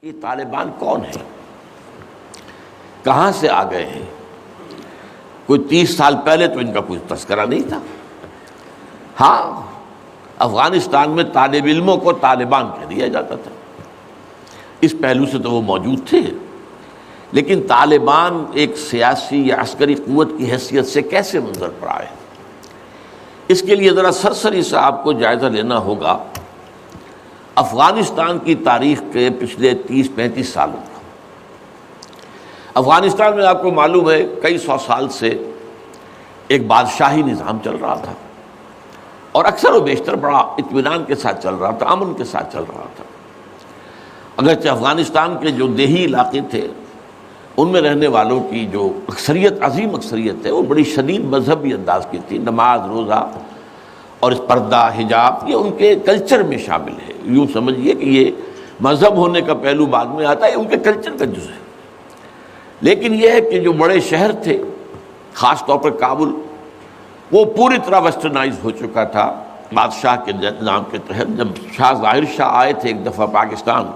یہ طالبان کون ہیں، کہاں سے آ گئے ہیں؟ کوئی 30 سال پہلے تو ان کا کوئی تذکرہ نہیں تھا۔ ہاں، افغانستان میں طالب علموں کو طالبان کہہ دیا جاتا تھا، اس پہلو سے تو وہ موجود تھے، لیکن طالبان ایک سیاسی یا عسکری قوت کی حیثیت سے کیسے منظر پر آئے، اس کے لیے ذرا سرسری سے آپ کو جائزہ لینا ہوگا افغانستان کی تاریخ کے پچھلے 30-35 سالوں کا۔ افغانستان میں آپ کو معلوم ہے کئی سو سال سے ایک بادشاہی نظام چل رہا تھا، اور اکثر و بیشتر بڑا اطمینان کے ساتھ چل رہا تھا، امن کے ساتھ چل رہا تھا۔ اگرچہ افغانستان کے جو دیہی علاقے تھے ان میں رہنے والوں کی جو اکثریت، عظیم اکثریت ہے، وہ بڑی شدید مذہبی انداز کی تھی، نماز، روزہ اور اس پردہ، حجاب، یہ ان کے کلچر میں شامل ہے۔ یوں سمجھیے کہ یہ مذہب ہونے کا پہلو بعد میں آتا ہے، ان کے کلچر کا جز ہے۔ لیکن یہ ہے کہ جو بڑے شہر تھے، خاص طور پر کابل، وہ پوری طرح ویسٹرنائز ہو چکا تھا بادشاہ کے نظام کے تحت۔ جب شاہ ظاہر شاہ آئے تھے ایک دفعہ پاکستان،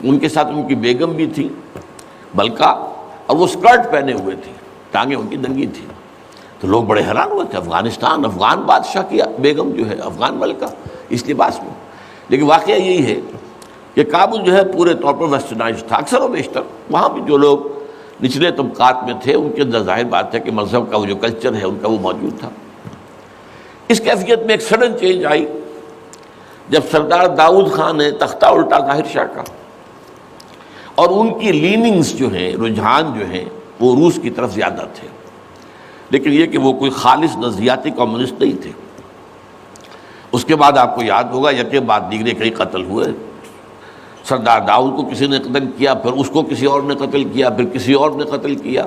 ان کے ساتھ ان کی بیگم بھی تھی ملکہ، اور وہ اسکرٹ پہنے ہوئے تھی، ٹانگیں ان کی ننگی تھی، تو لوگ بڑے حیران ہوئے تھے، افغانستان، افغان بادشاہ کی بیگم جو ہے، افغان ملکہ اس لباس میں۔ لیکن واقعہ یہی ہے کہ کابل جو ہے پورے طور پر ویسٹرنائز تھا، اکثر و بیشتر وہاں بھی جو لوگ نچلے طبقات میں تھے ان کے اندر ظاہر بات ہے کہ مذہب کا وہ جو کلچر ہے ان کا وہ موجود تھا۔ اس کیفیت میں ایک سڈن چینج آئی جب سردار داؤد خان نے تختہ الٹا ظاہر شاہ کا، اور ان کی لیننگز جو ہیں، رجحان جو ہیں، وہ روس کی طرف زیادہ تھے، لیکن یہ کہ وہ کوئی خالص نظریاتی کمیونسٹ نہیں تھے۔ اس کے بعد آپ کو یاد ہوگا یکے بعد دیگرے کئی قتل ہوئے۔ سردار داؤد کو کسی نے قتل کیا، پھر اس کو کسی اور نے قتل کیا، پھر کسی اور نے قتل کیا،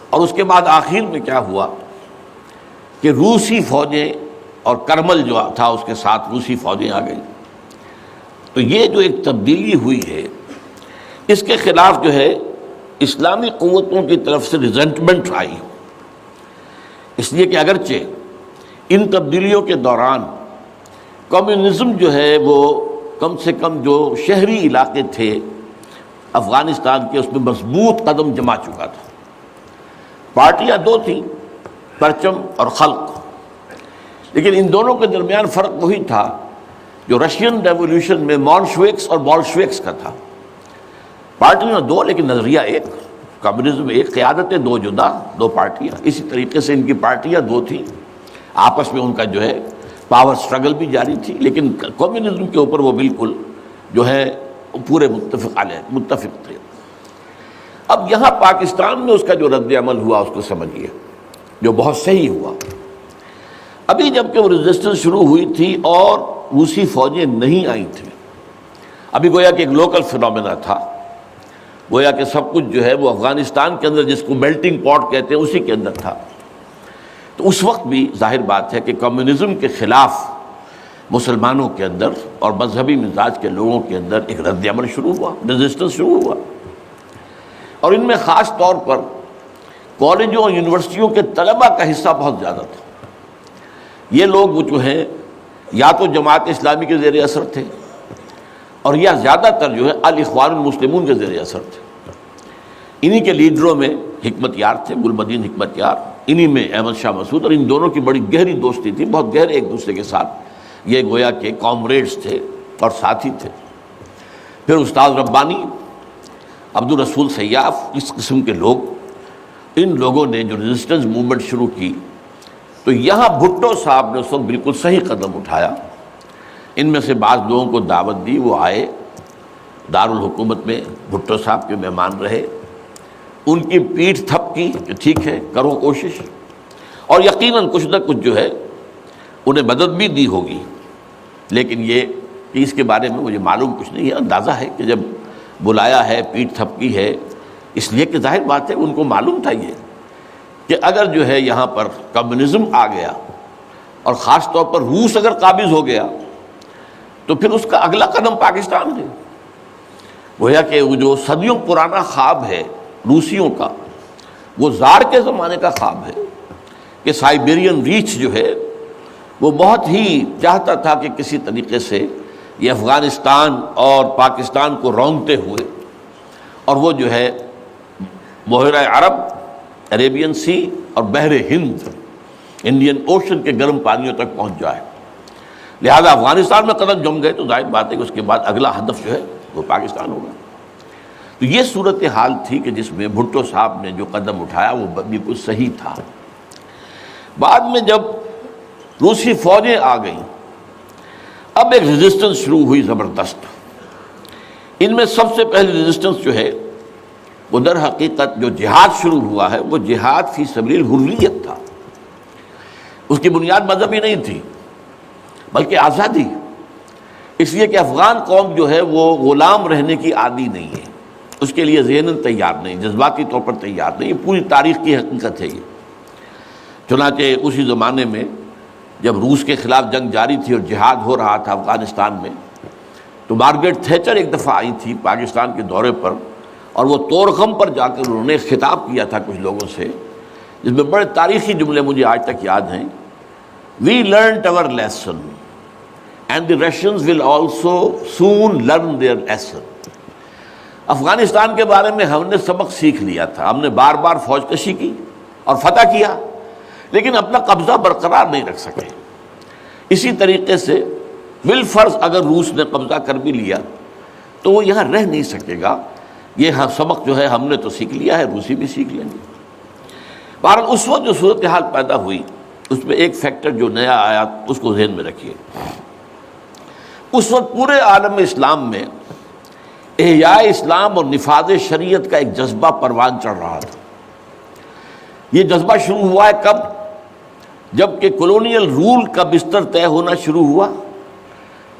اور اس کے بعد آخر میں کیا ہوا کہ روسی فوجیں اور کرمل جو تھا اس کے ساتھ روسی فوجیں آ گئی۔ تو یہ جو ایک تبدیلی ہوئی ہے، اس کے خلاف جو ہے اسلامی قوتوں کی طرف سے ریزنٹمنٹ آئی، اس لیے کہ اگرچہ ان تبدیلیوں کے دوران کمیونزم جو ہے وہ کم سے کم جو شہری علاقے تھے افغانستان کے، اس میں مضبوط قدم جما چکا تھا۔ پارٹیاں دو تھیں، پرچم اور خلق، لیکن ان دونوں کے درمیان فرق وہی تھا جو رشین ریولوشن میں مونشوکس اور بولشوکس کا تھا۔ پارٹیاں دو لیکن نظریہ ایک، کمیونزم ایک، قیادتیں دو جدا، دو پارٹیاں۔ اسی طریقے سے ان کی پارٹیاں دو تھیں، آپس میں ان کا جو ہے پاور سٹرگل بھی جاری تھی، لیکن کمیونزم کے اوپر وہ بالکل جو ہے پورے متفق تھے۔ اب یہاں پاکستان میں اس کا جو رد عمل ہوا اس کو سمجھیے، جو بہت صحیح ہوا۔ ابھی جب کہ وہ ریزسٹنس شروع ہوئی تھی اور روسی فوجیں نہیں آئی تھیں، ابھی گویا کہ ایک لوکل فینومینا تھا، گویا کہ سب کچھ جو ہے وہ افغانستان کے اندر، جس کو میلٹنگ پاٹ کہتے ہیں، اسی کے اندر تھا۔ تو اس وقت بھی ظاہر بات ہے کہ کمیونزم کے خلاف مسلمانوں کے اندر اور مذہبی مزاج کے لوگوں کے اندر ایک رد عمل شروع ہوا، ریزسٹنس شروع ہوا، اور ان میں خاص طور پر کالجوں اور یونیورسٹیوں کے طلباء کا حصہ بہت زیادہ تھا۔ یہ لوگ جو ہیں یا تو جماعت اسلامی کے زیر اثر تھے، اور یا زیادہ تر جو ہے الاخوان المسلمون کے زیر اثر تھے۔ انہی کے لیڈروں میں حکمت یار تھے، گلبدین حکمت یار، انہی میں احمد شاہ مسعود، اور ان دونوں کی بڑی گہری دوستی تھی، بہت گہرے ایک دوسرے کے ساتھ یہ گویا کہ کامریڈز تھے اور ساتھی تھے۔ پھر استاد ربانی، عبد الرسول سیاف، اس قسم کے لوگ، ان لوگوں نے جو ریزسٹنس موومنٹ شروع کی، تو یہاں بھٹو صاحب نے اس وقت بالکل صحیح قدم اٹھایا۔ ان میں سے بعض لوگوں کو دعوت دی، وہ آئے دارالحکومت میں، بھٹو صاحب کے مہمان رہے، ان کی پیٹھ تھپ کی کہ ٹھیک ہے کرو کوشش، اور یقیناً کچھ نہ کچھ جو ہے انہیں مدد بھی دی ہوگی، لیکن یہ کہ اس کے بارے میں مجھے معلوم کچھ نہیں ہے۔ اندازہ ہے کہ جب بلایا ہے، پیٹھ تھپکی ہے، اس لیے کہ ظاہر بات ہے ان کو معلوم تھا یہ کہ اگر جو ہے یہاں پر کمیونزم آ گیا اور خاص طور پر روس اگر قابض ہو گیا تو پھر اس کا اگلا قدم پاکستان ہے۔ گویا کہ وہ جو صدیوں پرانا خواب ہے روسیوں کا، وہ زار کے زمانے کا خواب ہے کہ سائبیرین ریچ جو ہے وہ بہت ہی چاہتا تھا کہ کسی طریقے سے یہ افغانستان اور پاکستان کو رونگتے ہوئے، اور وہ جو ہے بحیرہ عرب، عریبین سی اور بحر ہند، انڈین اوشن کے گرم پانیوں تک پہنچ جائے۔ لہذا افغانستان میں قدم جم گئے تو ظاہر بات ہے کہ اس کے بعد اگلا ہدف جو ہے وہ پاکستان ہوگا۔ تو یہ صورتحال تھی کہ جس میں بھٹو صاحب نے جو قدم اٹھایا وہ بالکل صحیح تھا۔ بعد میں جب روسی فوجیں آ گئیں، اب ایک ریزسٹنس شروع ہوئی زبردست۔ ان میں سب سے پہلی ریزسٹنس جو ہے وہ در حقیقت جو جہاد شروع ہوا ہے وہ جہاد فی سبیل الحریت تھا۔ اس کی بنیاد مذہبی نہیں تھی بلکہ آزادی، اس لیے کہ افغان قوم جو ہے وہ غلام رہنے کی عادی نہیں ہے، اس کے لیے ذہناً تیار نہیں، جذباتی طور پر تیار نہیں، یہ پوری تاریخ کی حقیقت ہے یہ۔ چنانچہ اسی زمانے میں جب روس کے خلاف جنگ جاری تھی اور جہاد ہو رہا تھا افغانستان میں، تو مارگریٹ تھیچر ایک دفعہ آئی تھی پاکستان کے دورے پر، اور وہ طورخم پر جا کر انہوں نے خطاب کیا تھا کچھ لوگوں سے، جس میں بڑے تاریخی جملے مجھے آج تک یاد ہیں۔ We learnt our lesson and the Russians will also soon learn their lesson۔ Afghanistan کے بارے میں ہم نے سبق سیکھ لیا تھا، ہم نے بار بار فوج کشی کی اور فتح کیا، لیکن اپنا قبضہ برقرار نہیں رکھ سکے۔ اسی طریقے سے بالفرض اگر روس نے قبضہ کر بھی لیا تو وہ یہاں رہ نہیں سکے گا۔ یہ سبق جو ہے ہم نے تو سیکھ لیا ہے، روسی بھی سیکھ لیں گے۔ بہرحال اس وقت جو صورتحال پیدا ہوئی اس میں ایک فیکٹر جو نیا آیا اس کو ذہن میں رکھیے۔ اس وقت پورے عالم اسلام میں احیاء اسلام اور نفاذ شریعت کا ایک جذبہ پروان چڑھ رہا تھا۔ یہ جذبہ شروع ہوا ہے کب؟ جب کہ کولونیل رول کا بستر طے ہونا شروع ہوا۔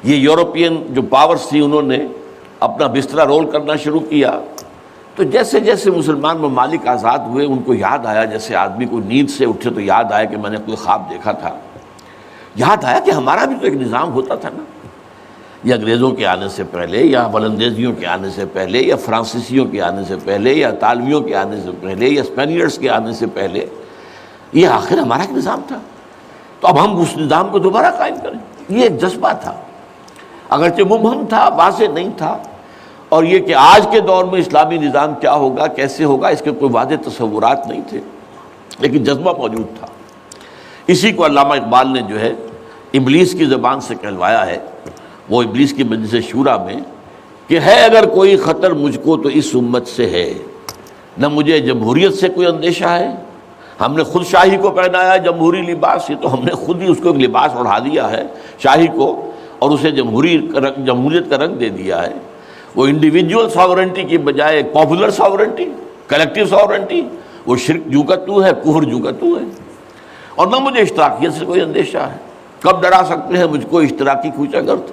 یہ یورپین جو پاورز تھی انہوں نے اپنا بستر رول کرنا شروع کیا، تو جیسے جیسے مسلمان ممالک آزاد ہوئے ان کو یاد آیا، جیسے آدمی کو نیند سے اٹھے تو یاد آیا کہ میں نے کوئی خواب دیکھا تھا، یاد آیا کہ ہمارا بھی تو ایک نظام ہوتا تھا نا، یا انگریزوں کے آنے سے پہلے، یا ولندیزیوں کے آنے سے پہلے، یا فرانسیسیوں کے آنے سے پہلے، یا اطالویوں کے آنے سے پہلے، یا اسپینیئرز کے آنے سے پہلے، یہ آخر ہمارا ایک نظام تھا، تو اب ہم اس نظام کو دوبارہ قائم کریں۔ یہ ایک جذبہ تھا، اگرچہ مبہم تھا، واضح نہیں تھا، اور یہ کہ آج کے دور میں اسلامی نظام کیا ہوگا، کیسے ہوگا، اس کے کوئی واضح تصورات نہیں تھے، لیکن جذبہ موجود تھا۔ اسی کو علامہ اقبال نے جو ہے ابلیس کی زبان سے کہلوایا ہے، وہ ابلیس کی مجلس شورا میں، کہ ہے اگر کوئی خطر مجھ کو تو اس امت سے ہے، نہ مجھے جمہوریت سے کوئی اندیشہ ہے، ہم نے خود شاہی کو پہنایا جمہوری لباس، یہ تو ہم نے خود ہی اس کو ایک لباس اڑا دیا ہے شاہی کو، اور اسے جمہوریت کا رنگ دے دیا ہے۔ وہ انڈیویجول ساورنٹی کی بجائے ایک پاپولر ساورنٹی، کلیکٹیو ساورنٹی، وہ شرک جو کا تو ہے، کفر جو کا تو ہے، اور نہ مجھے اشتراکیت سے کوئی اندیشہ ہے۔ کب ڈرا سکتے ہیں مجھ کو اشتراکی کوچہ گرد؟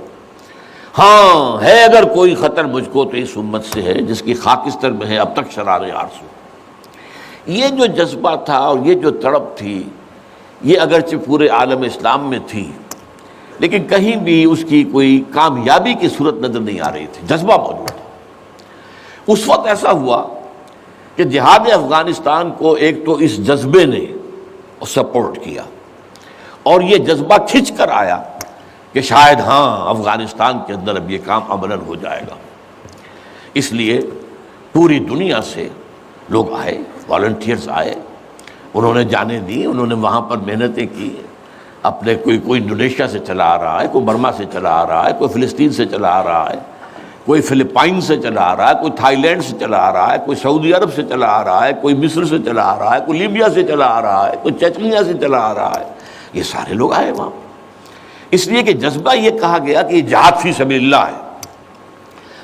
ہاں ہے اگر کوئی خطر مجھ کو تو اس امت سے ہے جس کی خاکستر میں ہے اب تک شرار آرزو۔ یہ جو جذبہ تھا اور یہ جو تڑپ تھی، یہ اگرچہ پورے عالم اسلام میں تھی، لیکن کہیں بھی اس کی کوئی کامیابی کی صورت نظر نہیں آ رہی تھی، جذبہ موجود تھا۔ اس وقت ایسا ہوا کہ جہاد افغانستان کو ایک تو اس جذبے نے سپورٹ کیا، اور یہ جذبہ کھنچ کر آیا کہ شاید ہاں افغانستان کے اندر اب یہ کام عملاً ہو جائے گا۔ اس لیے پوری دنیا سے لوگ آئے، والنٹیئرز آئے، انہوں نے جانیں دی، انہوں نے وہاں پر محنتیں کی، اپنے کوئی انڈونیشیا سے چلا آ رہا ہے، کوئی برما سے چلا آ رہا ہے، کوئی فلسطین سے چلا آ رہا ہے، کوئی فلپائن سے چلا آ رہا ہے، کوئی تھائی لینڈ سے چلا آ رہا ہے، کوئی سعودی عرب سے چلا آ رہا ہے، کوئی مصر سے چلا آ رہا ہے، کوئی لیبیا سے چلا آ رہا ہے، کوئی چچنیا سے چلا آ رہا ہے، یہ سارے لوگ آئے وہاں، اس لیے کہ جذبہ یہ کہا گیا کہ یہ جہاد فی سبیل اللہ ہے۔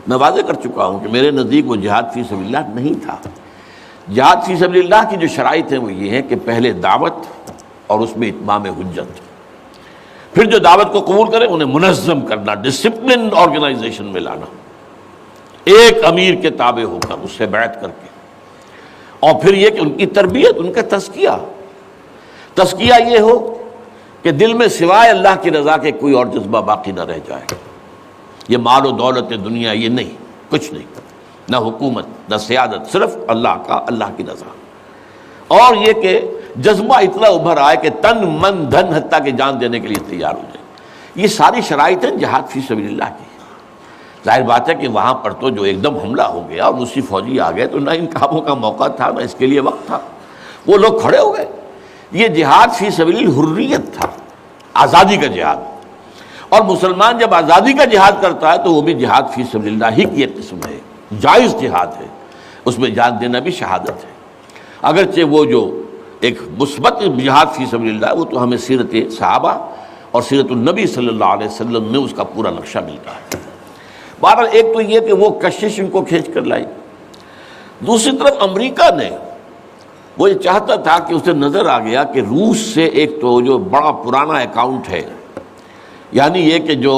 میں واضح کر چکا ہوں کہ میرے نزدیک وہ جہاد فی سبیل اللہ نہیں تھا۔ جہاد فی سبیل اللہ کی جو شرائط ہیں وہ یہ ہے کہ پہلے دعوت اور اس میں اتمام حجت، پھر جو دعوت کو قبول کرے انہیں منظم کرنا، ڈسپلن آرگنائزیشن میں لانا، ایک امیر کے تابع ہو کر اس سے بیعت کر کے، اور پھر یہ کہ ان کی تربیت، ان کا تزکیہ یہ ہو کہ دل میں سوائے اللہ کی رضا کے کوئی اور جذبہ باقی نہ رہ جائے۔ یہ مال و دولت دنیا یہ نہیں، کچھ نہیں، نہ حکومت نہ سیادت، صرف اللہ کی رضا، اور یہ کہ جذبہ اتنا ابھر آئے کہ تن من دھن حتیٰ کہ جان دینے کے لیے تیار ہو جائے۔ یہ ساری شرائط ہیں جہاد فی سبیل اللہ کی۔ ظاہر بات ہے کہ وہاں پر تو جو ایک دم حملہ ہو گیا اور روسی فوجی آ گئے تو نہ ان کاموں کا موقع تھا نہ اس کے لیے وقت تھا، وہ لوگ کھڑے ہو گئے۔ یہ جہاد فی سبیل الحریت تھا، آزادی کا جہاد، اور مسلمان جب آزادی کا جہاد کرتا ہے تو وہ بھی جہاد فی سبیل اللہ ہی کی ایک قسم ہے، جائز جہاد ہے، اس میں جان دینا بھی شہادت ہے، اگرچہ وہ جو ایک مثبت جہاد فی سبیل اللہ وہ تو ہمیں سیرت صحابہ اور سیرت النبی صلی اللہ علیہ وسلم میں اس کا پورا نقشہ ملتا ہے۔ بہرحال ایک تو یہ کہ وہ کشش ان کو کھینچ کر لائی، دوسری طرف امریکہ نے وہ یہ چاہتا تھا کہ اسے نظر آ گیا کہ روس سے ایک تو جو بڑا پرانا اکاؤنٹ ہے، یعنی یہ کہ جو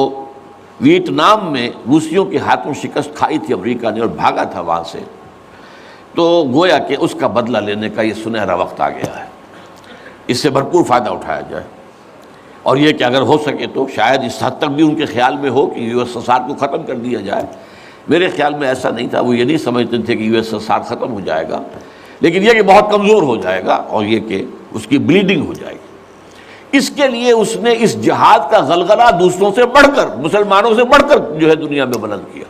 ویتنام میں روسیوں کے ہاتھوں شکست کھائی تھی امریکہ نے اور بھاگا تھا وہاں سے، تو گویا کہ اس کا بدلہ لینے کا یہ سنہرا وقت آ گیا ہے، اس سے بھرپور فائدہ اٹھایا جائے، اور یہ کہ اگر ہو سکے تو شاید اس حد تک بھی ان کے خیال میں ہو کہ یو ایس ایس آر کو ختم کر دیا جائے۔ میرے خیال میں ایسا نہیں تھا، وہ یہ نہیں سمجھتے تھے کہ یو ایس ایس آر ختم ہو جائے گا، لیکن یہ کہ بہت کمزور ہو جائے گا اور یہ کہ اس کی بلیڈنگ ہو جائے گی۔ اس کے لیے اس نے اس جہاد کا غلغلہ دوسروں سے بڑھ کر، مسلمانوں سے بڑھ کر جو ہے دنیا میں بلند کیا،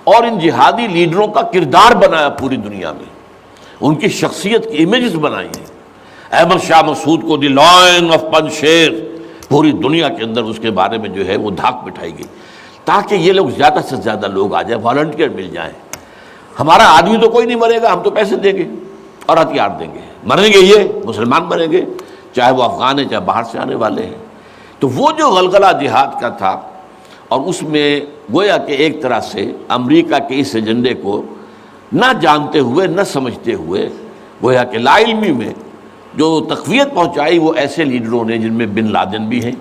اور ان جہادی لیڈروں کا کردار بنایا پوری دنیا میں، ان کی شخصیت کی امیجز بنائی ہیں۔ احمد شاہ مسعود کو دی لائن آف پنشیر پوری دنیا کے اندر اس کے بارے میں جو ہے وہ دھاک بٹھائی گئی، تاکہ یہ لوگ زیادہ سے زیادہ لوگ آ جائیں، والنٹیئر مل جائیں۔ ہمارا آدمی تو کوئی نہیں مرے گا، ہم تو پیسے دیں گے اور ہتھیار دیں گے، مریں گے یہ مسلمان مریں گے، چاہے وہ افغان ہیں چاہے باہر سے آنے والے ہیں۔ تو وہ جو غلغلہ جہاد کا تھا، اور اس میں گویا کہ ایک طرح سے امریکہ کے اس ایجنڈے کو نہ جانتے ہوئے نہ سمجھتے ہوئے گویا کہ لا علمی میں جو تقویت پہنچائی وہ ایسے لیڈروں نے جن میں بن لادن بھی ہیں،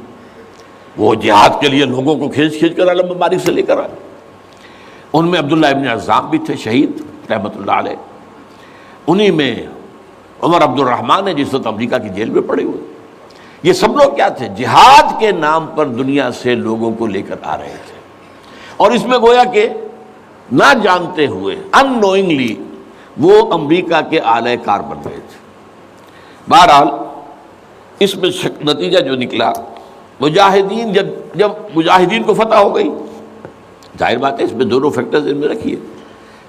وہ جہاد کے لیے لوگوں کو کھینچ کر عالم مبارک سے لے کر آئے، ان میں عبداللہ ابن عزام بھی تھے شہید رحمۃ اللہ علیہ، انہی میں عمر عبد الرحمن ہے جس وقت امریکہ کی جیل میں پڑے ہوئے۔ یہ سب لوگ کیا تھے؟ جہاد کے نام پر دنیا سے لوگوں کو لے کر آ رہے تھے، اور اس میں گویا کہ نہ جانتے ہوئے ان نوئنگلی وہ امریکہ کے اعلی کار بن رہے تھے۔ بہرحال اس میں نتیجہ جو نکلا، مجاہدین جب مجاہدین کو فتح ہو گئی، ظاہر بات ہے اس میں دونوں فیکٹرز ان میں رکھیے،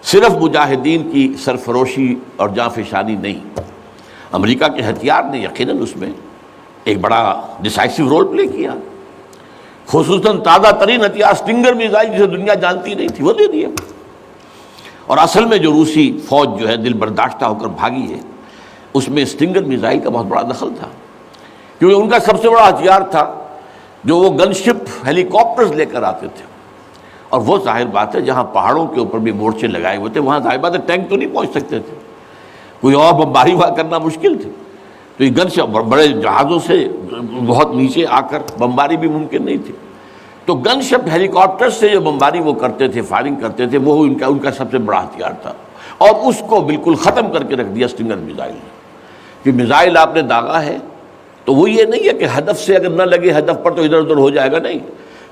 صرف مجاہدین کی سرفروشی اور جاں فشانی نہیں، امریکہ کے ہتھیار نے یقیناً اس میں ایک بڑا ڈیسائسو رول پلے کیا، خصوصاً تازہ ترین ہتھیار اسٹنگر میزائل جسے دنیا جانتی نہیں تھی وہ دے دیا، اور اصل میں جو روسی فوج جو ہے دل برداشتہ ہو کر بھاگی ہے اس میں اسٹنگر میزائل کا بہت بڑا دخل تھا، کیونکہ ان کا سب سے بڑا ہتھیار تھا جو وہ گن شپ ہیلی کاپٹرز لے کر آتے تھے، اور وہ ظاہر بات ہے جہاں پہاڑوں کے اوپر بھی مورچے لگائے ہوئے تھے وہاں ظاہر بات ہے ٹینک تو نہیں پہنچ سکتے تھے، کوئی اور بمباری وہاں کرنا مشکل تھی، تو یہ گن شپ بڑے جہازوں سے بہت نیچے آ کر بمباری بھی ممکن نہیں تھی، تو گن شپ ہیلی کاپٹر سے جو بمباری وہ کرتے تھے، فائرنگ کرتے تھے، وہ ان کا سب سے بڑا ہتھیار تھا، اور اس کو بالکل ختم کر کے رکھ دیا اسٹنگر میزائل نے، کہ میزائل آپ نے داغا ہے تو وہ یہ نہیں ہے کہ ہدف سے اگر نہ لگے ہدف پر تو ادھر ادھر ہو جائے گا، نہیں،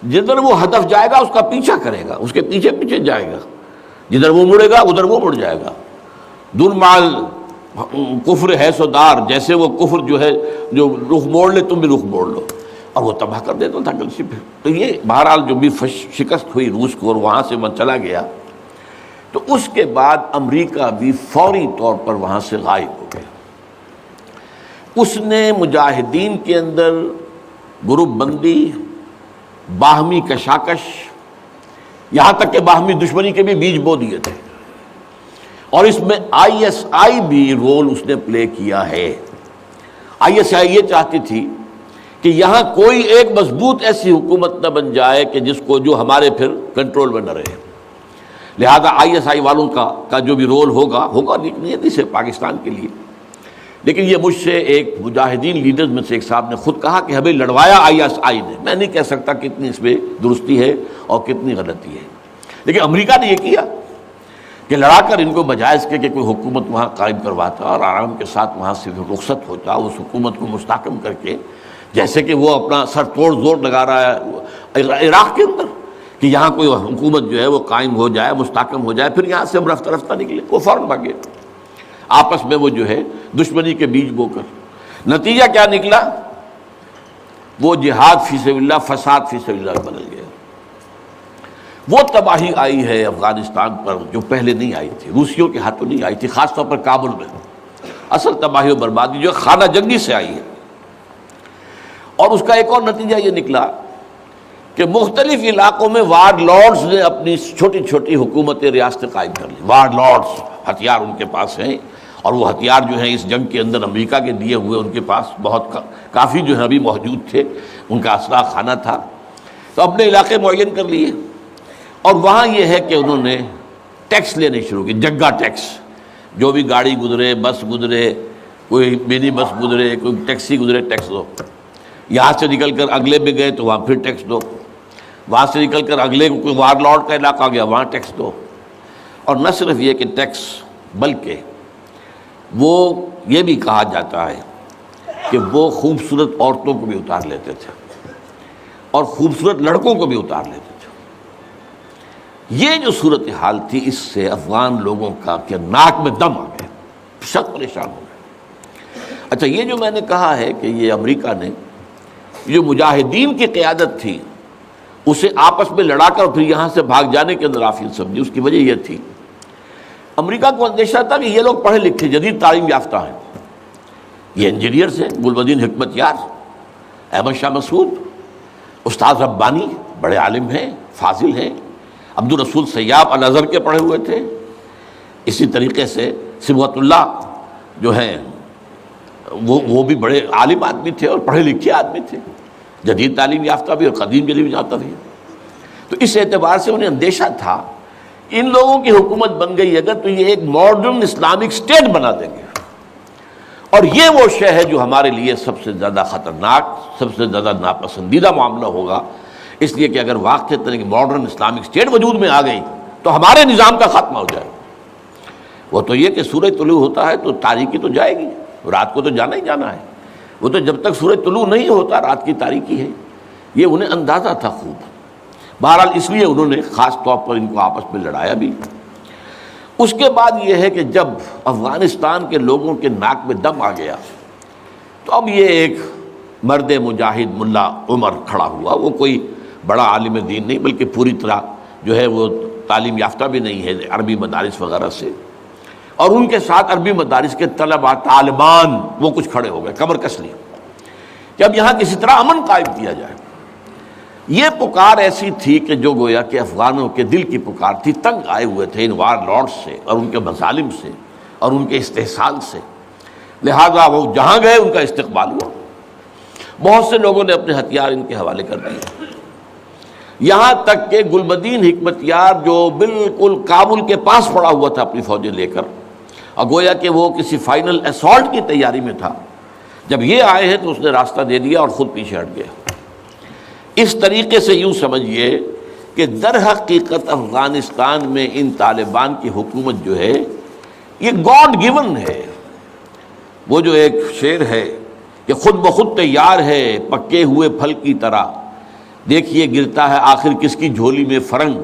جدھر وہ ہدف جائے گا اس کا پیچھا کرے گا، اس کے پیچھے پیچھے جائے گا، جدھر وہ مڑے گا ادھر وہ مڑ جائے گا، دور مال کفر ہے سودار، جیسے وہ کفر جو ہے جو رخ موڑ لے تم بھی رخ موڑ لو، اور وہ تباہ کر دیتا تھا گن شپ۔ تو یہ بہرحال جو بھی شکست ہوئی روس کو اور وہاں سے من چلا گیا، تو اس کے بعد امریکہ بھی فوری طور پر وہاں سے غائب ہو گیا۔ اس نے مجاہدین کے اندر گروپ بندی، باہمی کشاکش، یہاں تک کہ باہمی دشمنی کے بھی بیج بو دیے تھے، اور اس میں آئی ایس آئی بھی رول اس نے پلے کیا ہے۔ آئی ایس آئی یہ چاہتی تھی کہ یہاں کوئی ایک مضبوط ایسی حکومت نہ بن جائے کہ جس کو جو ہمارے پھر کنٹرول میں نہ رہے، لہذا آئی ایس آئی والوں کا جو بھی رول ہوگا نیتی سے پاکستان کے لیے، لیکن یہ مجھ سے ایک مجاہدین لیڈرز میں سے ایک صاحب نے خود کہا کہ ہمیں لڑوایا آئی ایس آئی نے، میں نہیں کہہ سکتا کتنی اس میں درستی ہے اور کتنی غلطی ہے، لیکن امریکہ نے یہ کیا کہ لڑا کر ان کو بجائے اس کے کہ کوئی حکومت وہاں قائم کرواتا اور آرام کے ساتھ وہاں سے رخصت ہوتا، اس حکومت کو مستحکم کر کے، جیسے کہ وہ اپنا سر توڑ زور لگا رہا ہے عراق کے اندر کہ یہاں کوئی حکومت جو ہے وہ قائم ہو جائے، مستحکم ہو جائے، پھر یہاں سے ہم رفتہ رفتہ نکلے، وہ فوراً بھاگے، آپس میں وہ جو ہے دشمنی کے بیج بو کر۔ نتیجہ کیا نکلا؟ وہ جہاد فی سبیل اللہ فساد فی سبیل اللہ بدل گیا۔ وہ تباہی آئی ہے افغانستان پر جو پہلے نہیں آئی تھی، روسیوں کے ہاتھوں نہیں آئی تھی، خاص طور پر کابل میں اصل تباہی و بربادی جو خانہ جنگی سے آئی ہے۔ اور اس کا ایک اور نتیجہ یہ نکلا کہ مختلف علاقوں میں وار لارڈز نے اپنی چھوٹی چھوٹی حکومتیں ریاستیں قائم کر لی۔ وار لارڈز، ہتھیار ان کے پاس ہیں، اور وہ ہتھیار جو ہیں اس جنگ کے اندر امریکہ کے دیے ہوئے ان کے پاس بہت کافی جو ہے ابھی موجود تھے، ان کا اسلحہ خانہ تھا، تو اپنے علاقے معین کر لیے۔ اور وہاں یہ ہے کہ انہوں نے ٹیکس لینے شروع کی، جگہ ٹیکس، جو بھی گاڑی گزرے، بس گزرے، کوئی منی بس گزرے، کوئی ٹیکسی گزرے، ٹیکس دو۔ یہاں سے نکل کر اگلے میں گئے تو وہاں پھر ٹیکس دو، وہاں سے نکل کر اگلے کوئی وار لارڈ کا علاقہ آ گیا وہاں ٹیکس دو۔ اور نہ صرف یہ کہ ٹیکس، بلکہ وہ یہ بھی کہا جاتا ہے کہ وہ خوبصورت عورتوں کو بھی اتار لیتے تھے اور خوبصورت لڑکوں کو بھی اتار لیتے تھے۔ یہ جو صورتحال تھی، اس سے افغان لوگوں کا کہ ناک میں دم آ گیا، سخت پریشان ہو گئے۔ اچھا، یہ جو میں نے کہا ہے کہ یہ امریکہ نے جو مجاہدین کی قیادت تھی اسے آپس میں لڑا کر پھر یہاں سے بھاگ جانے کے اندر آفیت سمجھی، اس کی وجہ یہ تھی امریکہ کو اندیشہ تھا کہ یہ لوگ پڑھے لکھے، جدید تعلیم یافتہ ہیں، یہ انجینئرز ہیں، گلبدین حکمت یار، احمد شاہ مسعود، استاد ربانی، بڑے عالم ہیں، فاضل ہیں، عبد الرسول سیاب الازہر کے پڑھے ہوئے تھے، اسی طریقے سے صبغت اللہ جو ہیں وہ بھی بڑے عالم آدمی تھے اور پڑھے لکھے آدمی تھے، جدید تعلیم یافتہ بھی اور قدیم تعلیم یافتہ بھی۔ تو اس اعتبار سے انہیں اندیشہ تھا ان لوگوں کی حکومت بن گئی اگر تو یہ ایک ماڈرن اسلامک اسٹیٹ بنا دیں گے، اور یہ وہ شے ہے جو ہمارے لیے سب سے زیادہ خطرناک، سب سے زیادہ ناپسندیدہ معاملہ ہوگا، اس لیے کہ اگر واقعتاً ایک ماڈرن اسلامک اسٹیٹ وجود میں آ گئی تو ہمارے نظام کا خاتمہ ہو جائے۔ وہ تو یہ کہ سورج طلوع ہوتا ہے تو تاریکی تو جائے گی، رات کو تو جانا ہی جانا ہے، وہ تو جب تک سورج طلوع نہیں ہوتا رات کی تاریکی ہے، یہ انہیں اندازہ تھا خوب۔ بہرحال اس لیے انہوں نے خاص طور پر ان کو آپس میں لڑایا بھی۔ اس کے بعد یہ ہے کہ جب افغانستان کے لوگوں کے ناک میں دم آ گیا تو اب یہ ایک مرد مجاہد ملا عمر کھڑا ہوا، وہ کوئی بڑا عالم دین نہیں بلکہ پوری طرح جو ہے وہ تعلیم یافتہ بھی نہیں ہے، عربی مدارس وغیرہ سے، اور ان کے ساتھ عربی مدارس کے طلباء طالبان وہ کچھ کھڑے ہو گئے، کمر کس لی کہ اب یہاں کسی طرح امن قائم کیا جائے۔ یہ پکار ایسی تھی کہ جو گویا کہ افغانوں کے دل کی پکار تھی، تنگ آئے ہوئے تھے ان وار لارڈ سے اور ان کے مظالم سے اور ان کے استحصال سے، لہذا وہ جہاں گئے ان کا استقبال ہوا۔ بہت سے لوگوں نے اپنے ہتھیار ان کے حوالے کر دیے، یہاں تک کہ گلبدین حکمت یار جو بالکل کابل کے پاس پڑا ہوا تھا اپنی فوجیں لے کر، اور گویا کہ وہ کسی فائنل اسالٹ کی تیاری میں تھا، جب یہ آئے ہیں تو اس نے راستہ دے دیا اور خود پیچھے ہٹ گیا۔ اس طریقے سے یوں سمجھیے کہ در حقیقت افغانستان میں ان طالبان کی حکومت جو ہے یہ گاڈ گیون ہے۔ وہ جو ایک شعر ہے کہ خود بخود تیار ہے پکے ہوئے پھل کی طرح، دیکھیے گرتا ہے آخر کس کی جھولی میں فرنگ۔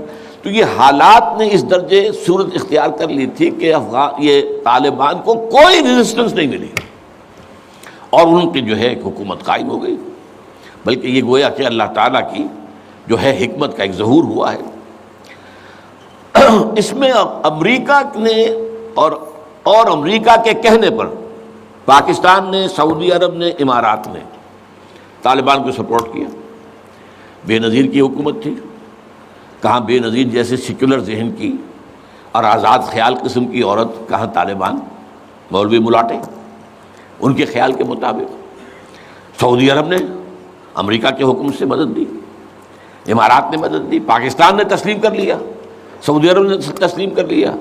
تو یہ حالات نے اس درجے صورت اختیار کر لی تھی کہ یہ طالبان کو کوئی ریزسٹنس نہیں ملی اور ان کی جو ہے ایک حکومت قائم ہو گئی، بلکہ یہ گویا کہ اللہ تعالیٰ کی جو ہے حکمت کا ایک ظہور ہوا ہے۔ اس میں امریکہ نے اور امریکہ کے کہنے پر پاکستان نے، سعودی عرب نے، امارات نے طالبان کو سپورٹ کیا۔ بے نظیر کی حکومت تھی، کہاں بے نظیر جیسے سیکولر ذہن کی اور آزاد خیال قسم کی عورت، کہاں طالبان مولوی ملاٹے ان کے خیال کے مطابق۔ سعودی عرب نے امریکہ کے حکم سے مدد دی، امارات نے مدد دی، پاکستان نے تسلیم کر لیا، سعودی عرب نے تسلیم کر لیا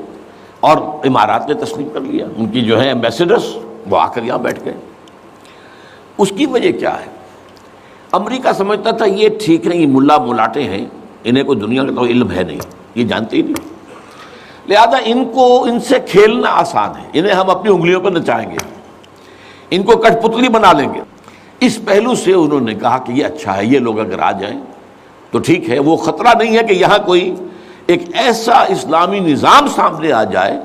اور امارات نے تسلیم کر لیا۔ ان کی جو ہے ایمبیسڈرز وہ آ کر یہاں بیٹھ گئے۔ اس کی وجہ کیا ہے؟ امریکہ سمجھتا تھا یہ ٹھیک نہیں، ملا ملاٹے ہیں، انہیں کوئی دنیا کا تو علم ہے نہیں، یہ جانتے ہی نہیں، لہذا ان سے کھیلنا آسان ہے، انہیں ہم اپنی انگلیوں پر نچائیں گے، ان کو کٹ پتلی بنا لیں گے۔ اس پہلو سے انہوں نے کہا کہ یہ اچھا ہے، یہ لوگ اگر آ جائیں تو ٹھیک ہے، وہ خطرہ نہیں ہے کہ یہاں کوئی ایک ایسا اسلامی نظام سامنے آ جائے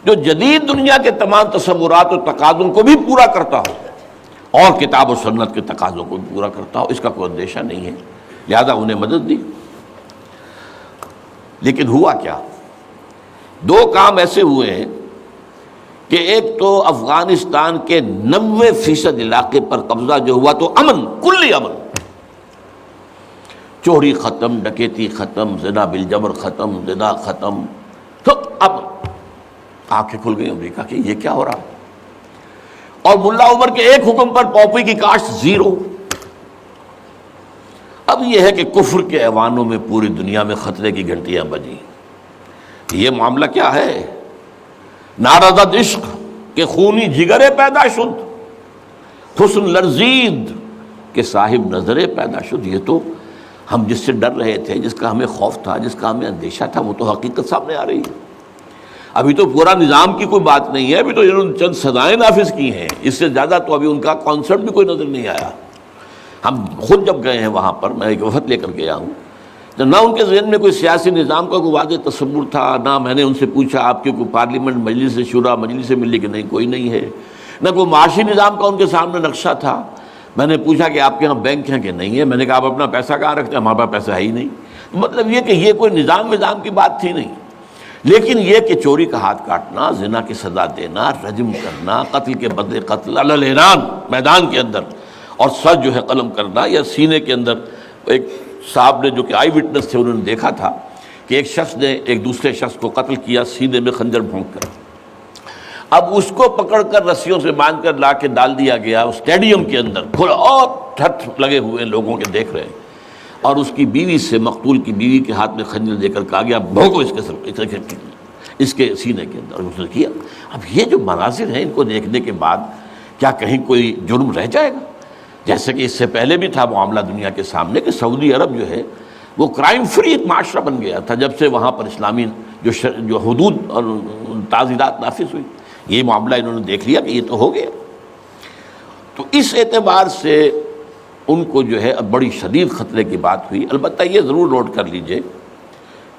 جو جدید دنیا کے تمام تصورات و تقاضوں کو بھی پورا کرتا ہو اور کتاب و سنت کے تقاضوں کو بھی پورا کرتا ہو، اس کا کوئی اندیشہ نہیں ہے، لہذا انہیں مدد دی۔ لیکن ہوا کیا؟ دو کام ایسے ہوئے ہیں کہ ایک تو افغانستان کے 90% علاقے پر قبضہ جو ہوا تو امن، کلی امن، چوری ختم، ڈکیتی ختم، زنا بالجبر ختم، زنا ختم، تو اب آنکھیں کھل گئی امریکہ کی، یہ کیا ہو رہا ہے؟ اور ملا عمر کے ایک حکم پر پاپی کی کاشت زیرو۔ اب یہ ہے کہ کفر کے ایوانوں میں پوری دنیا میں خطرے کی گھنٹیاں بجیں۔ یہ معاملہ کیا ہے؟ نارضت عشق کے خونی جگرے پیدا شد، حسن لرزید کے صاحب نظرے پیدا شد۔ یہ تو ہم جس سے ڈر رہے تھے، جس کا ہمیں خوف تھا، جس کا ہمیں اندیشہ تھا، وہ تو حقیقت سامنے آ رہی ہے۔ ابھی تو پورا نظام کی کوئی بات نہیں ہے، ابھی تو انہوں نے چند سزائیں نافذ کی ہیں، اس سے زیادہ تو ابھی ان کا کانسیپٹ بھی کوئی نظر نہیں آیا۔ ہم خود جب گئے ہیں وہاں پر، میں ایک وفد لے کر گیا ہوں، تو نہ ان کے ذہن میں کوئی سیاسی نظام کا کوئی واضح تصور تھا، نہ میں نے ان سے پوچھا آپ کی کوئی پارلیمنٹ مجلس شورا مجلس سے ملی کہ نہیں کوئی نہیں ہے، نہ کوئی معاشی نظام کا ان کے سامنے نقشہ تھا۔ میں نے پوچھا کہ آپ کے ہاں بینک ہیں کہ نہیں ہے، میں نے کہا آپ اپنا پیسہ کہاں رکھتے ہیں؟ ہمارے پاس پیسہ ہے ہی نہیں۔ مطلب یہ کہ یہ کوئی نظام کی بات تھی نہیں، لیکن یہ کہ چوری کا ہاتھ کاٹنا، زنا کی سزا دینا، رجم کرنا، قتل کے بدلے قتل علی الاعلان میدان کے اندر، اور سر جو ہے قلم کرنا یا سینے کے اندر۔ ایک صاحب نے جو کہ آئی وٹنس تھے، انہوں نے دیکھا تھا کہ ایک شخص نے ایک دوسرے شخص کو قتل کیا سینے میں خنجر بھونک کر۔ اب اس کو پکڑ کر رسیوں سے باندھ کر لا کے ڈال دیا گیا اسٹیڈیم کے اندر، کھلا اور ٹھٹ لگے ہوئے لوگوں کے دیکھ رہے ہیں، اور اس کی بیوی سے، مقتول کی بیوی کے ہاتھ میں خنجر دے کر کہا گیا بھونکو اس کے سینے کے اندر، اس نے کیا۔ اب یہ جو مناظر ہیں، ان کو دیکھنے کے بعد کیا کہیں کوئی جرم رہ جائے گا؟ جیسے کہ اس سے پہلے بھی تھا معاملہ دنیا کے سامنے کہ سعودی عرب جو ہے وہ کرائم فری ایک معاشرہ بن گیا تھا جب سے وہاں پر اسلامی جو حدود اور تعزیرات نافذ ہوئی۔ یہ معاملہ انہوں نے دیکھ لیا کہ یہ تو ہو گیا، تو اس اعتبار سے ان کو جو ہے اب بڑی شدید خطرے کی بات ہوئی۔ البتہ یہ ضرور نوٹ کر لیجئے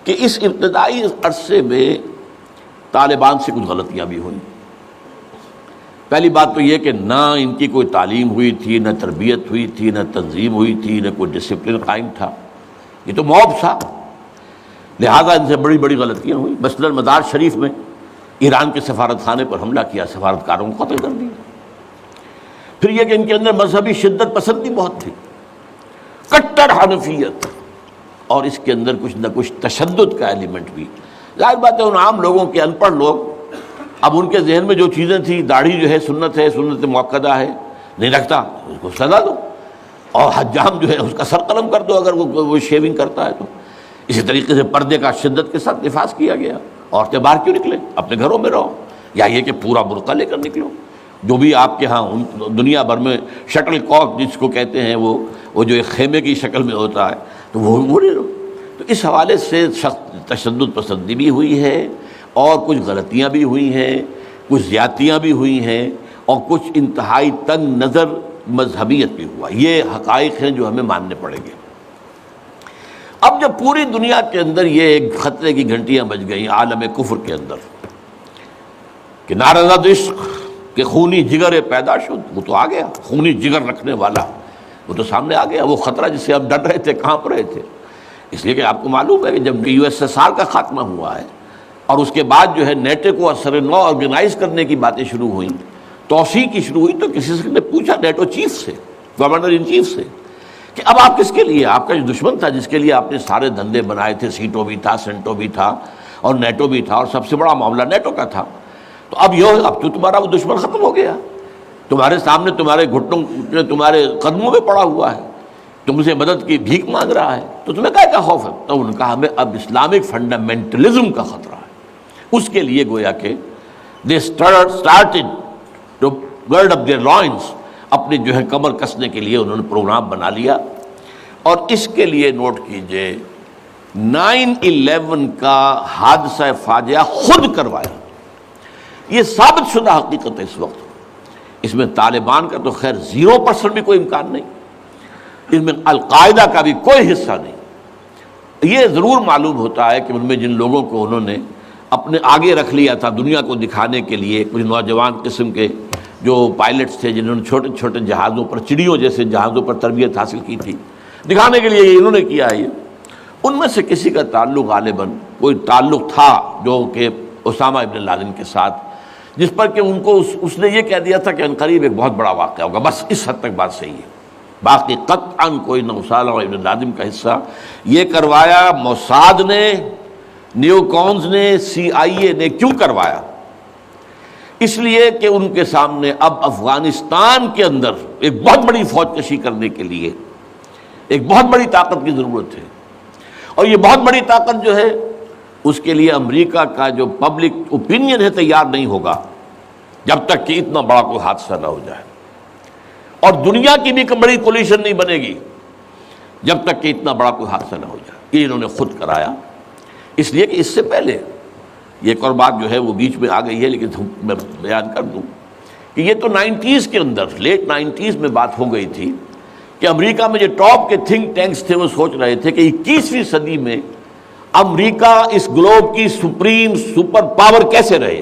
کہ اس ابتدائی عرصے میں طالبان سے کچھ غلطیاں بھی ہوئیں۔ پہلی بات تو یہ کہ نہ ان کی کوئی تعلیم ہوئی تھی، نہ تربیت ہوئی تھی، نہ تنظیم ہوئی تھی، نہ کوئی ڈسپلن قائم تھا، یہ تو موب تھا، لہذا ان سے بڑی بڑی غلطیاں ہوئیں۔ مثلاً مزار شریف میں ایران کے سفارت خانے پر حملہ کیا، سفارتکاروں کو قتل کر دیا۔ پھر یہ کہ ان کے اندر مذہبی شدت پسندی بہت تھی، کٹر حنفیت، اور اس کے اندر کچھ نہ کچھ تشدد کا ایلیمنٹ بھی۔ ظاہر بات ہے ان عام لوگوں کے، ان پڑھ لوگ، اب ان کے ذہن میں جو چیزیں تھیں، داڑھی جو ہے سنت موقدہ ہے، نہیں رکھتا اس کو سزا دو، اور حجام جو ہے اس کا سر قلم کر دو اگر وہ شیونگ کرتا ہے تو۔ اسی طریقے سے پردے کا شدت کے ساتھ نفاذ کیا گیا، عورتیں باہر کیوں نکلیں، اپنے گھروں میں رہو، یا یہ کہ پورا برقع لے کر نکلو۔ جو بھی آپ کے ہاں دنیا بھر میں شٹل کاک جس کو کہتے ہیں، وہ جو ایک خیمے کی شکل میں ہوتا ہے، تو وہ لے لو۔ تو اس حوالے سے تشدد پسندی بھی ہوئی ہے، اور کچھ غلطیاں بھی ہوئی ہیں، کچھ زیادتیاں بھی ہوئی ہیں، اور کچھ انتہائی تنگ نظر مذہبیت بھی ہوا۔ یہ حقائق ہیں جو ہمیں ماننے پڑیں گے۔ اب جب پوری دنیا کے اندر یہ ایک خطرے کی گھنٹیاں بج گئیں عالم کفر کے اندر کہ نارضت عشق کہ خونی جگر پیدا شد، وہ تو آ گیا، خونی جگر رکھنے والا وہ تو سامنے آ گیا، وہ خطرہ جس سے ہم ڈر رہے تھے، کانپ رہے تھے۔ اس لیے کہ آپ کو معلوم ہے کہ جب USSR کا خاتمہ ہوا ہے اور اس کے بعد جو ہے نیٹو کو اثر نو آرگنائز کرنے کی باتیں شروع ہوئیں، توسیع کی شروع ہوئی، تو کسی سے نے پوچھا نیٹو چیف سے، گورنر ان چیف سے، کہ اب آپ کس کے لیے، آپ کا جو دشمن تھا جس کے لیے آپ نے سارے دھندے بنائے تھے، سیٹو بھی تھا، سینٹو بھی تھا، اور نیٹو بھی تھا، اور سب سے بڑا معاملہ نیٹو کا تھا، تو اب تو تمہارا وہ دشمن ختم ہو گیا، تمہارے سامنے، تمہارے گھٹنوں، تمہارے قدموں میں پڑا ہوا ہے، تم سے مدد کی بھیک مانگ رہا ہے، تو تمہیں کیا خوف ہے؟ تو انہوں نے کہا ہمیں اب اسلامک فنڈامنٹلزم کا خطرہ ہے۔ اس کے لیے گویا کہ they started to gird up their loins، اپنی جو ہے کمر کسنے کے لیے انہوں نے پروگرام بنا لیا۔ اور اس کے لیے نوٹ کیجئے 9/11 کا حادثہ فاجعہ خود کروایا، یہ ثابت شدہ حقیقت ہے اس وقت۔ اس میں طالبان کا تو خیر 0% بھی کوئی امکان نہیں، اس میں القاعدہ کا بھی کوئی حصہ نہیں۔ یہ ضرور معلوم ہوتا ہے کہ ان میں جن لوگوں کو انہوں نے اپنے آگے رکھ لیا تھا دنیا کو دکھانے کے لیے، کچھ نوجوان قسم کے جو پائلٹس تھے جنہوں نے چھوٹے چھوٹے جہازوں پر، چڑیوں جیسے جہازوں پر تربیت حاصل کی تھی، دکھانے کے لیے انہوں نے کیا ہے یہ، ان میں سے کسی کا تعلق غالباً کوئی تعلق تھا جو کہ اسامہ ابن لادن کے ساتھ، جس پر کہ ان کو اس نے یہ کہہ دیا تھا کہ عنقریب ایک بہت بڑا واقعہ ہوگا، بس اس حد تک بات صحیح ہے، باقی قطعاً کوئی نہ اسامہ ابن لادن کا حصہ۔ یہ کروایا موساد نے، نیو کونز نے، CIA نے۔ کیوں کروایا؟ اس لیے کہ ان کے سامنے اب افغانستان کے اندر ایک بہت بڑی فوج کشی کرنے کے لیے ایک بہت بڑی طاقت کی ضرورت ہے، اور یہ بہت بڑی طاقت جو ہے اس کے لیے امریکہ کا جو پبلک اوپینین ہے تیار نہیں ہوگا جب تک کہ اتنا بڑا کوئی حادثہ نہ ہو جائے، اور دنیا کی بھی بڑی کولیشن نہیں بنے گی جب تک کہ اتنا بڑا کوئی حادثہ نہ ہو جائے۔ یہ انہوں نے خود کرایا، اس لیے کہ اس سے پہلے یہ ایک اور بات جو ہے وہ بیچ میں آ گئی ہے، لیکن میں بیان کر دوں کہ یہ تو 90s کے اندر، لیٹ 90s میں بات ہو گئی تھی کہ امریکہ میں جو ٹاپ کے تھنک ٹینکس تھے وہ سوچ رہے تھے کہ 21ویں صدی میں امریکہ اس گلوب کی سپریم سپر پاور کیسے رہے،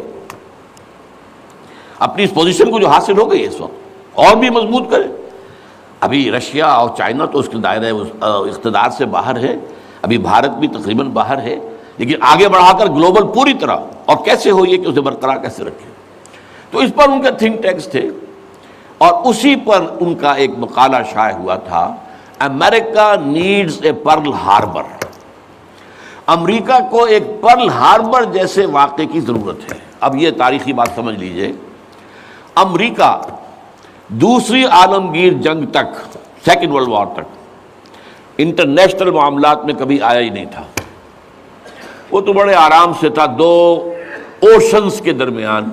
اپنی اس پوزیشن کو جو حاصل ہو گئی ہے اس وقت اور بھی مضبوط کرے۔ ابھی رشیا اور چائنا تو اس کے دائرہ اقتدار سے باہر ہے، ابھی بھارت بھی تقریباً باہر ہے، لیکن آگے بڑھا کر گلوبل پوری طرح، اور کیسے ہو یہ کہ اسے برقرار کیسے رکھے۔ تو اس پر ان کے تھنک ٹینکس تھے، اور اسی پر ان کا ایک مقالہ شائع ہوا تھا، امریکہ نیڈز اے پرل ہاربر۔ امریکہ کو ایک پرل ہاربر جیسے واقعے کی ضرورت ہے۔ اب یہ تاریخی بات سمجھ لیجئے، امریکہ دوسری عالمگیر جنگ تک، سیکنڈ ورلڈ وار تک انٹرنیشنل معاملات میں کبھی آیا ہی نہیں تھا۔ وہ تو بڑے آرام سے تھا، دو اوشنز کے درمیان،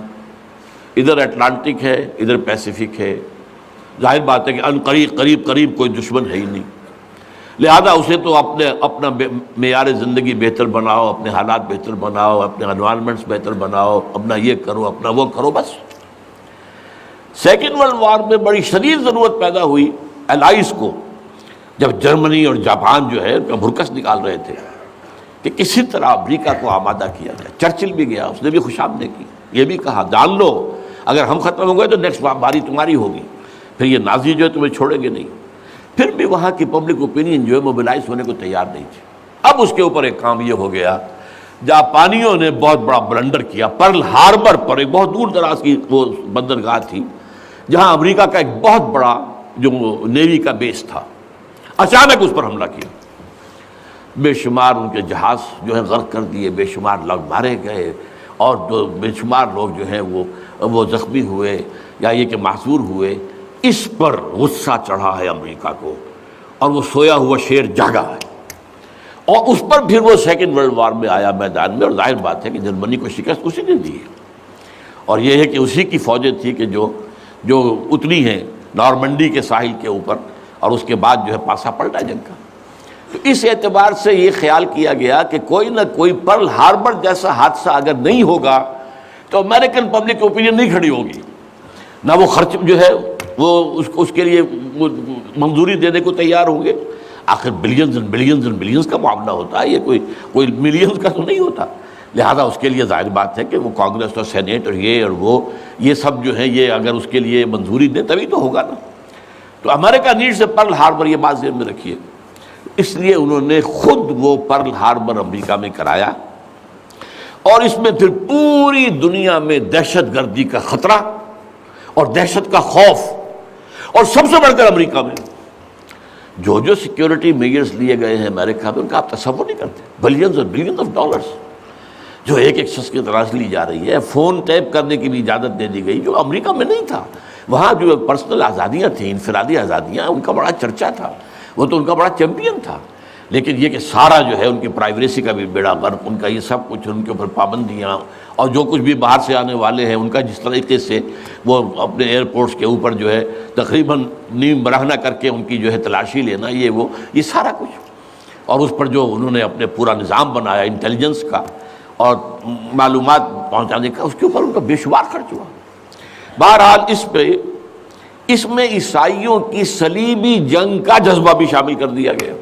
ادھر اٹلانٹک ہے ادھر پیسیفک ہے، ظاہر بات ہے کہ ان قریب کوئی دشمن ہے ہی نہیں، لہذا اسے تو اپنا معیار زندگی بہتر بناؤ، اپنے حالات بہتر بناؤ، اپنے انوائرمنٹس بہتر بناؤ، اپنا یہ کرو اپنا وہ کرو، بس۔ سیکنڈ ورلڈ وار میں بڑی شدید ضرورت پیدا ہوئی الائز کو، جب جرمنی اور جاپان جو ہے بھرکس نکال رہے تھے کہ کسی طرح امریکہ کو آمادہ کیا جائے۔ چرچل بھی گیا، اس نے بھی خوشامدیں کی، یہ بھی کہا جان لو اگر ہم ختم ہو گئے تو نیکسٹ باری تمہاری ہوگی، پھر یہ نازی جو ہے تمہیں چھوڑیں گے نہیں۔ پھر بھی وہاں کی پبلک اوپینین جو ہے موبلائز ہونے کو تیار نہیں تھی۔ اب اس کے اوپر ایک کام یہ ہو گیا، جاپانیوں نے بہت بڑا بلنڈر کیا، پرل ہاربر پر، ایک بہت دور دراز کی وہ بندرگاہ تھی جہاں امریکہ کا ایک بہت بڑا جو نیوی کا بیس تھا، اچانک اس پر حملہ کیا، بے شمار ان کے جہاز جو ہے غرق کر دیے، بے شمار لوگ مارے گئے، اور بے شمار لوگ جو ہیں وہ زخمی ہوئے یا یہ کہ معذور ہوئے۔ اس پر غصہ چڑھا ہے امریکہ کو، اور وہ سویا ہوا شیر جاگا ہے، اور اس پر پھر وہ سیکنڈ ورلڈ وار میں آیا میدان میں، اور ظاہر بات ہے کہ جرمنی کو شکست اسی نے دی ہے، اور یہ ہے کہ اسی کی فوجیں تھی کہ جو اتری ہیں نارمنڈی کے ساحل کے اوپر، اور اس کے بعد جو ہے پاسا پلٹا جنگ کا۔ تو اس اعتبار سے یہ خیال کیا گیا کہ کوئی نہ کوئی پرل ہاربر جیسا حادثہ اگر نہیں ہوگا تو امریکن پبلک اوپینین نہیں کھڑی ہوگی، نہ وہ خرچ جو ہے وہ اس کے لیے منظوری دینے کو تیار ہوں گے۔ آخر billions and billions and billions کا معاملہ ہوتا ہے، یہ کوئی ملینز کا تو نہیں ہوتا، لہذا اس کے لیے ظاہر بات ہے کہ وہ کانگریس اور سینیٹ اور یہ سب جو ہے یہ اگر اس کے لیے منظوری دیں تبھی تو ہوگا نا۔ تو امریکہ نیڈ سے پرل ہاربر، یہ بات ذہن میں رکھیے، اس لیے انہوں نے خود وہ پرل ہاربر امریکہ میں کرایا، اور اس میں پھر پوری دنیا میں دہشت گردی کا خطرہ اور دہشت کا خوف، اور سب سے بڑھ کر امریکہ میں جو سیکیورٹی میجرز لیے گئے ہیں امریکہ میں، ان کا آپ تصور نہیں کرتے، بلینز اور بلینز آف ڈالرز جو ایک شخص کی طرح سے لی جا رہی ہے۔ فون ٹیپ کرنے کی بھی اجازت دے دی گئی، جو امریکہ میں نہیں تھا۔ وہاں جو پرسنل آزادیاں تھیں، انفرادی آزادیاں، ان کا بڑا چرچا تھا، وہ تو ان کا بڑا چیمپئن تھا، لیکن یہ کہ سارا جو ہے ان کی پرائیویسی کا بھی بیڑا غرق، ان کا یہ سب کچھ، ان کے اوپر پابندیاں، اور جو کچھ بھی باہر سے آنے والے ہیں ان کا جس طریقے سے وہ اپنے ایئرپورٹس کے اوپر جو ہے تقریباً نیم برہنہ کر کے ان کی جو ہے تلاشی لینا، یہ سارا کچھ، اور اس پر جو انہوں نے اپنے پورا نظام بنایا انٹیلیجنس کا اور معلومات پہنچانے کا، اس کے اوپر ان کا بے شمار خرچ ہوا۔ بہرحال اس میں عیسائیوں کی صلیبی جنگ کا جذبہ بھی شامل کر دیا گیا۔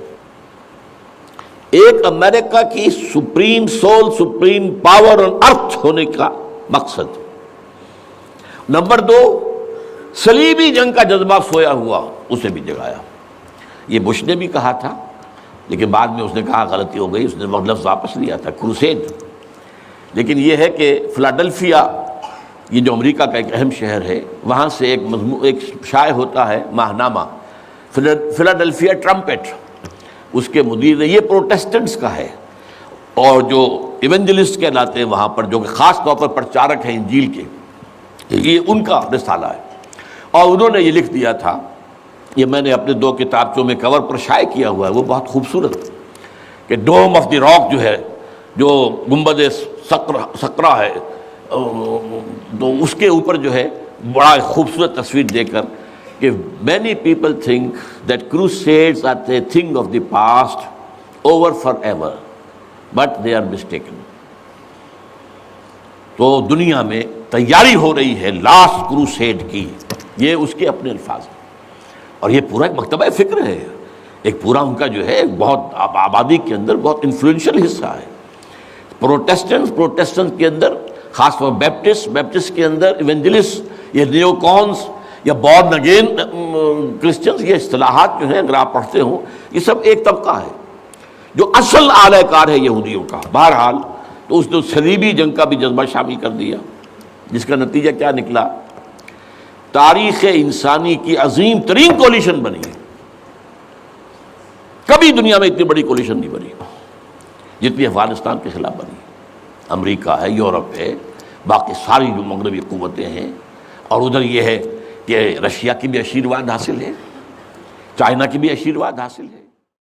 ایک امریکہ کی supreme soul, supreme power on earth ہونے کا مقصد۔ نمبر 2، صلیبی جنگ کا جذبہ سویا ہوا، اسے بھی جگایا۔ یہ بش نے بھی کہا تھا، لیکن بعد میں اس نے کہا غلطی ہو گئی، اس نے وہ لفظ واپس لیا تھا، کروسیڈ۔ لیکن یہ ہے کہ فلاڈلفیا، یہ جو امریکہ کا ایک اہم شہر ہے، وہاں سے ایک شائع ہوتا ہے ماہنامہ فلاڈلفیا ٹرمپٹ، اس کے مدیر نے، یہ پروٹیسٹنٹس کا ہے، اور جو ایونجلسٹ کہلاتے ہیں وہاں پر، جو کہ خاص طور پر پرچارک ہیں انجیل کے، یہ ان کا رسالہ ہے۔ اور انہوں نے یہ لکھ دیا تھا، یہ میں نے اپنے 2 کتابچوں میں کور پر شائع کیا ہوا ہے، وہ بہت خوبصورت، کہ ڈوم آف دی راک جو ہے، جو گنبد سقرا ہے، تو اس کے اوپر جو ہے بڑا خوبصورت تصویر دے کر کہ many people think that crusades are a thing of the past, over forever, but they are mistaken۔ تو دنیا میں تیاری ہو رہی ہے لاسٹ کروسیڈ کی، یہ اس کے اپنے الفاظ ہیں، اور یہ پورا ایک مکتبہ فکر ہے، ایک پورا ان کا جو ہے بہت آبادی کے اندر بہت انفلوئنشل حصہ ہے۔ پروٹیسٹنٹ کے اندر خاص طور بیپٹسٹ کے اندر ایونجلسٹ، یہ نیو کونس یا بورن اگین کرسچنز، یہ اصطلاحات جو ہیں اگر آپ پڑھتے ہوں، یہ سب ایک طبقہ ہے جو اصل اعلی کار ہے یہودیوں کا۔ بہرحال تو اس نے صلیبی جنگ کا بھی جذبہ شامل کر دیا، جس کا نتیجہ کیا نکلا؟ تاریخ انسانی کی عظیم ترین کولیشن بنی ہے۔ کبھی دنیا میں اتنی بڑی کولیشن نہیں بنی جتنی افغانستان کے خلاف بنی۔ امریکہ ہے، یورپ ہے، باقی ساری جو مغربی قوتیں ہیں، اور ادھر یہ ہے کہ رشیا کی بھی آشیرواد حاصل ہے، چائنا کی بھی آشیرواد حاصل ہے۔